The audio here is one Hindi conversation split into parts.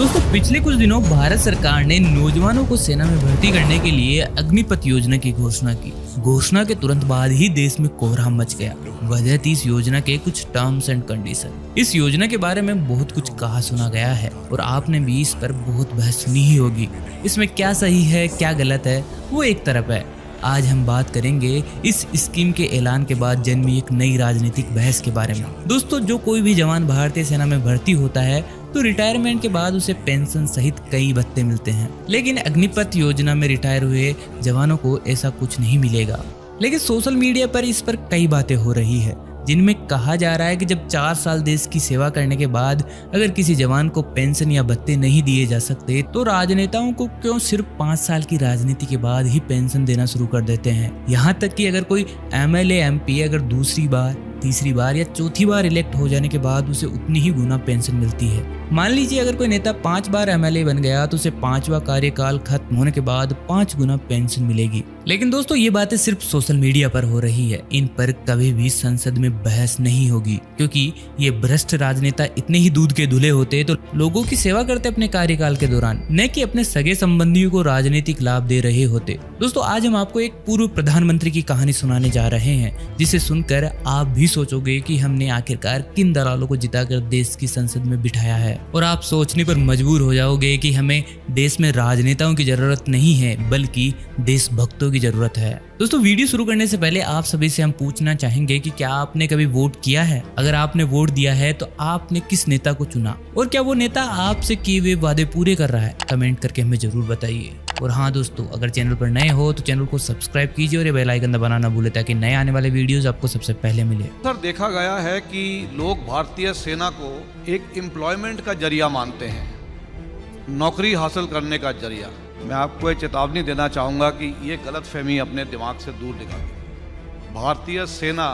दोस्तों पिछले कुछ दिनों भारत सरकार ने नौजवानों को सेना में भर्ती करने के लिए अग्निपथ योजना की घोषणा की। घोषणा के तुरंत बाद ही देश में कोहराम मच गया। वजह थी इस योजना के कुछ टर्म्स एंड कंडीशन। इस योजना के बारे में बहुत कुछ कहा सुना गया है और आपने भी इस पर बहुत बहस सुनी ही होगी। इसमें क्या सही है क्या गलत है वो एक तरफ है। आज हम बात करेंगे इस स्कीम के ऐलान के बाद जन्मी एक नई राजनीतिक बहस के बारे में। दोस्तों जो कोई भी जवान भारतीय सेना में भर्ती होता है तो रिटायरमेंट के बाद उसे पेंशन सहित कई भत्ते मिलते हैं, लेकिन अग्निपथ योजना में रिटायर हुए जवानों को ऐसा कुछ नहीं मिलेगा। लेकिन सोशल मीडिया पर इस पर कई बातें हो रही है जिनमें कहा जा रहा है कि जब 4 साल देश की सेवा करने के बाद अगर किसी जवान को पेंशन या भत्ते नहीं दिए जा सकते तो राजनेताओं को क्यों सिर्फ 5 साल की राजनीति के बाद ही पेंशन देना शुरू कर देते हैं। यहाँ तक कि अगर कोई MLA MP अगर दूसरी बार, तीसरी बार या चौथी बार इलेक्ट हो जाने के बाद उसे उतनी ही गुना पेंशन मिलती है। मान लीजिए अगर कोई नेता 5 बार MLA बन गया तो उसे 5वां कार्यकाल खत्म होने के बाद 5 गुना पेंशन मिलेगी। लेकिन दोस्तों ये बातें सिर्फ सोशल मीडिया पर हो रही है, इन पर कभी भी संसद में बहस नहीं होगी क्योंकि ये भ्रष्ट राजनेता इतने ही दूध के धुले होते तो लोगों की सेवा करते अपने कार्यकाल के दौरान, न कि अपने सगे संबंधियों को राजनीतिक लाभ दे रहे होते। दोस्तों आज हम आपको एक पूर्व प्रधानमंत्री की कहानी सुनाने जा रहे हैं जिसे सुनकर आप भी सोचोगे कि हमने आखिरकार किन दलालों को जिताकर देश की संसद में बिठाया है, और आप सोचने पर मजबूर हो जाओगे कि हमें देश में राजनेताओं की जरूरत नहीं है बल्कि देशभक्तों की जरूरत है। दोस्तों वीडियो शुरू करने से पहले आप सभी से हम पूछना चाहेंगे कि क्या आपने कभी वोट किया है? अगर आपने वोट दिया है तो आपने किस नेता को चुना और क्या वो नेता आपसे किए हुए वादे पूरे कर रहा है? कमेंट करके हमें जरूर बताइए। और हाँ दोस्तों, अगर चैनल पर नए हो तो चैनल को सब्सक्राइब कीजिए और ये बेल आइकन दबाना ना भूले ताकि नए आने वाले वीडियोस आपको सबसे पहले मिले। सर देखा गया है कि लोग भारतीय सेना को एक एम्प्लॉयमेंट का जरिया मानते हैं, नौकरी हासिल करने का जरिया। मैं आपको एक चेतावनी देना चाहूँगा कि ये गलतफहमी अपने दिमाग से दूर निकालें। भारतीय सेना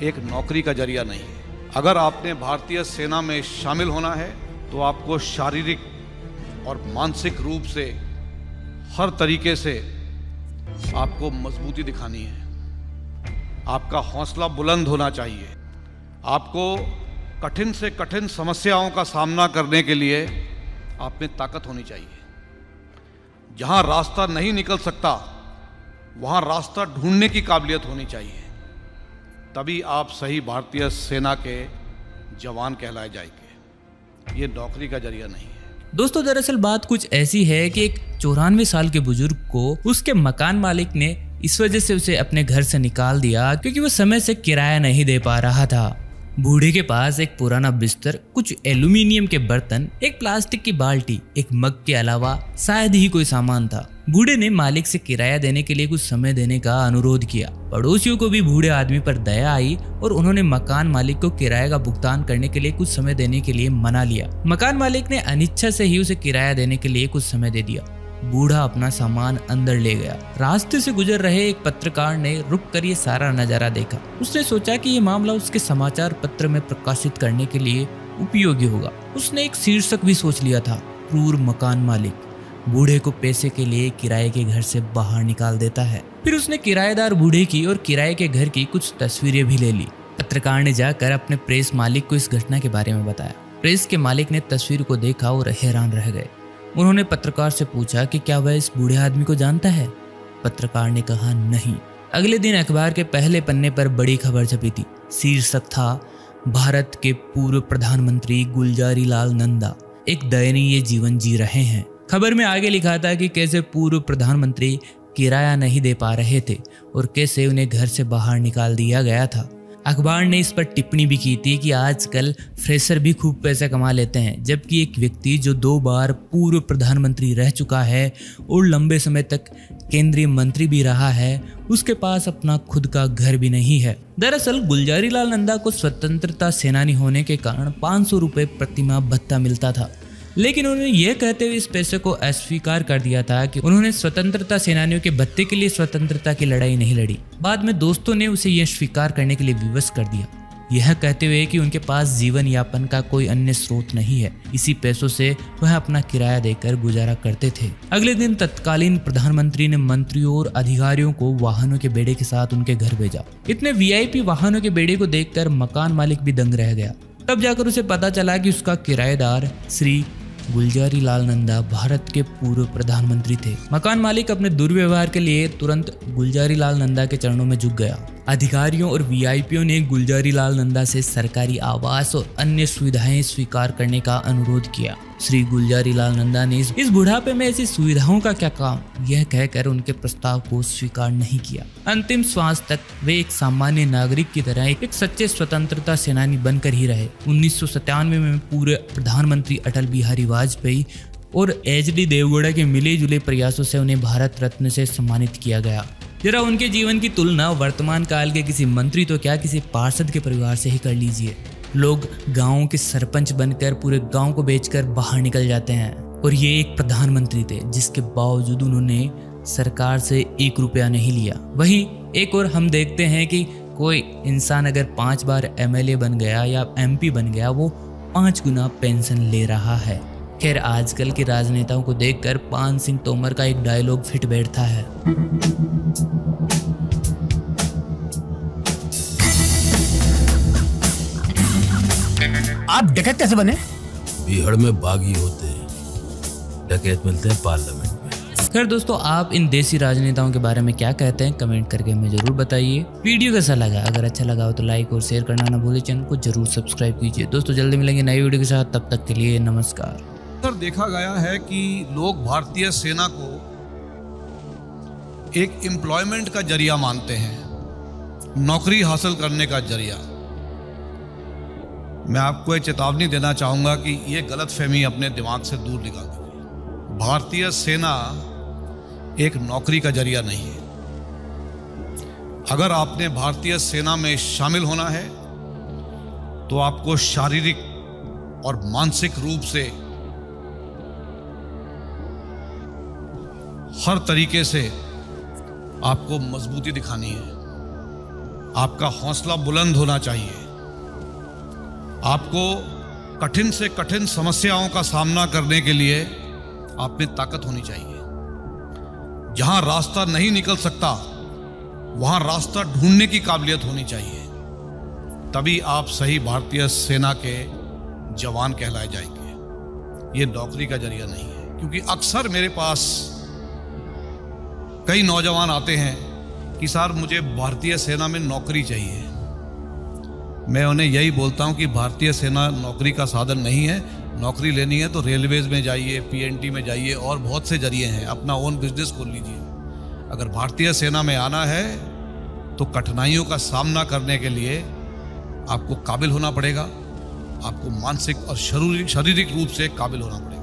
एक नौकरी का जरिया नहीं है। अगर आपने भारतीय सेना में शामिल होना है तो आपको शारीरिक और मानसिक रूप से हर तरीके से आपको मजबूती दिखानी है। आपका हौसला बुलंद होना चाहिए। आपको कठिन से कठिन समस्याओं का सामना करने के लिए आप में ताकत होनी चाहिए। जहां रास्ता नहीं निकल सकता वहां रास्ता ढूंढने की काबिलियत होनी चाहिए। तभी आप सही भारतीय सेना के जवान कहलाए जाएंगे। ये नौकरी का जरिया नहीं है। दोस्तों दरअसल बात कुछ ऐसी है कि एक 94 साल के बुजुर्ग को उसके मकान मालिक ने इस वजह से उसे अपने घर से निकाल दिया क्योंकि वो समय से किराया नहीं दे पा रहा था। बूढ़े के पास एक पुराना बिस्तर, कुछ एल्यूमिनियम के बर्तन, एक प्लास्टिक की बाल्टी, एक मग के अलावा शायद ही कोई सामान था। बूढ़े ने मालिक से किराया देने के लिए कुछ समय देने का अनुरोध किया। पड़ोसियों को भी बूढ़े आदमी पर दया आई और उन्होंने मकान मालिक को किराए का भुगतान करने के लिए कुछ समय देने के लिए मना लिया। मकान मालिक ने अनिच्छा से ही उसे किराया देने के लिए कुछ समय दे दिया। बूढ़ा अपना सामान अंदर ले गया। रास्ते से गुजर रहे एक पत्रकार ने रुक कर ये सारा नजारा देखा। उसने सोचा कि ये मामला उसके समाचार पत्र में प्रकाशित करने के लिए उपयोगी होगा। उसने एक शीर्षक भी सोच लिया था, क्रूर मकान मालिक बूढ़े को पैसे के लिए किराए के घर से बाहर निकाल देता है। फिर उसने किराएदार बूढ़े की और किराए के घर की कुछ तस्वीरें भी ले ली। पत्रकार ने जाकर अपने प्रेस मालिक को इस घटना के बारे में बताया। प्रेस के मालिक ने तस्वीर को देखा और हैरान रह गए। उन्होंने पत्रकार से पूछा कि क्या वह इस बूढ़े आदमी को जानता है? पत्रकार ने कहा नहीं। अगले दिन अखबार के पहले पन्ने पर बड़ी खबर छपी थी। शीर्षक था, भारत के पूर्व प्रधानमंत्री गुलजारी लाल नंदा एक दयनीय जीवन जी रहे हैं। खबर में आगे लिखा था कि कैसे पूर्व प्रधानमंत्री किराया नहीं दे पा रहे थे और कैसे उन्हें घर से बाहर निकाल दिया गया था। अखबार ने इस पर टिप्पणी भी की थी कि आजकल फ्रेशर भी खूब पैसा कमा लेते हैं, जबकि एक व्यक्ति जो 2 बार पूर्व प्रधानमंत्री रह चुका है और लंबे समय तक केंद्रीय मंत्री भी रहा है, उसके पास अपना खुद का घर भी नहीं है। दरअसल गुलजारी लाल नंदा को स्वतंत्रता सेनानी होने के कारण 500 रुपये प्रतिमाह भत्ता मिलता था, लेकिन उन्होंने यह कहते हुए इस पैसे को अस्वीकार कर दिया था कि उन्होंने स्वतंत्रता सेनानियों के भत्ते के लिए स्वतंत्रता की लड़ाई नहीं लड़ी। बाद में दोस्तों ने उसे यह स्वीकार करने के लिए विवश कर दिया, यह कहते हुए कि उनके पास जीवन यापन का कोई अन्य स्रोत नहीं है। इसी पैसों से वह अपना किराया देकर गुजारा करते थे। अगले दिन तत्कालीन प्रधानमंत्री ने मंत्रियों और अधिकारियों को वाहनों के बेड़े के साथ उनके घर भेजा। इतने VIP वाहनों के बेड़े को देखकर मकान मालिक भी दंग रह गया। तब जाकर उसे पता चला कि उसका किराएदार श्री गुलजारी लाल नंदा भारत के पूर्व प्रधानमंत्री थे। मकान मालिक अपने दुर्व्यवहार के लिए तुरंत गुलजारी लाल नंदा के चरणों में झुक गया। अधिकारियों और वीआईपीओं ने गुलजारी लाल नंदा से सरकारी आवास और अन्य सुविधाएं स्वीकार करने का अनुरोध किया। श्री गुलजारी लाल नंदा ने इस बुढ़ापे में ऐसी सुविधाओं का क्या काम, यह कहकर उनके प्रस्ताव को स्वीकार नहीं किया। अंतिम श्वास तक वे एक सामान्य नागरिक की तरह एक सच्चे स्वतंत्रता सेनानी बनकर ही रहे। 1997 में पूर्व प्रधानमंत्री अटल बिहारी वाजपेयी और एचडी देवगौड़ा के मिले जुले प्रयासों से उन्हें भारत रत्न से सम्मानित किया गया। जरा उनके जीवन की तुलना वर्तमान काल के किसी मंत्री तो क्या किसी पार्षद के परिवार से ही कर लीजिए। लोग गाँव के सरपंच बनकर पूरे गांव को बेचकर बाहर निकल जाते हैं, और ये एक प्रधानमंत्री थे जिसके बावजूद उन्होंने सरकार से 1 रुपया नहीं लिया। वहीं एक और हम देखते हैं कि कोई इंसान अगर 5 बार एमएलए बन गया या एमपी बन गया, वो 5 गुना पेंशन ले रहा है। खैर, आजकल के राजनेताओं को देखकर पान सिंह तोमर का एक डायलॉग फिट बैठता है। आप डकैत कैसे बने? बीहड़ में बागी होते हैं, डकैत मिलते हैं पार्लियामेंट में। खैर दोस्तों, आप इन देसी राजनेताओं के बारे में क्या कहते हैं कमेंट करके हमें जरूर बताइए। वीडियो कैसा लगा? अगर अच्छा लगा हो तो लाइक और शेयर करना ना भूलिए। चैनल को जरूर सब्सक्राइब कीजिए। दोस्तों जल्दी मिलेंगे नई वीडियो के साथ, तब तक के लिए नमस्कार। देखा गया है कि लोग भारतीय सेना को एक एम्प्लॉयमेंट का जरिया मानते हैं, नौकरी हासिल करने का जरिया। मैं आपको एक चेतावनी देना चाहूंगा कि यह गलतफहमी अपने दिमाग से दूर निकाल दीजिए। भारतीय सेना एक नौकरी का जरिया नहीं है। अगर आपने भारतीय सेना में शामिल होना है तो आपको शारीरिक और मानसिक रूप से हर तरीके से आपको मजबूती दिखानी है। आपका हौसला बुलंद होना चाहिए। आपको कठिन से कठिन समस्याओं का सामना करने के लिए आप में ताकत होनी चाहिए। जहां रास्ता नहीं निकल सकता वहां रास्ता ढूंढने की काबिलियत होनी चाहिए। तभी आप सही भारतीय सेना के जवान कहलाए जाएंगे। ये नौकरी का जरिया नहीं है। क्योंकि अक्सर मेरे पास कई नौजवान आते हैं कि सर मुझे भारतीय सेना में नौकरी चाहिए। मैं उन्हें यही बोलता हूं कि भारतीय सेना नौकरी का साधन नहीं है। नौकरी लेनी है तो रेलवेज में जाइए, पीएनटी में जाइए, और बहुत से जरिए हैं। अपना ओन बिजनेस खोल लीजिए। अगर भारतीय सेना में आना है तो कठिनाइयों का सामना करने के लिए आपको काबिल होना पड़ेगा। आपको मानसिक और शारीरिक रूप से काबिल होना पड़ेगा।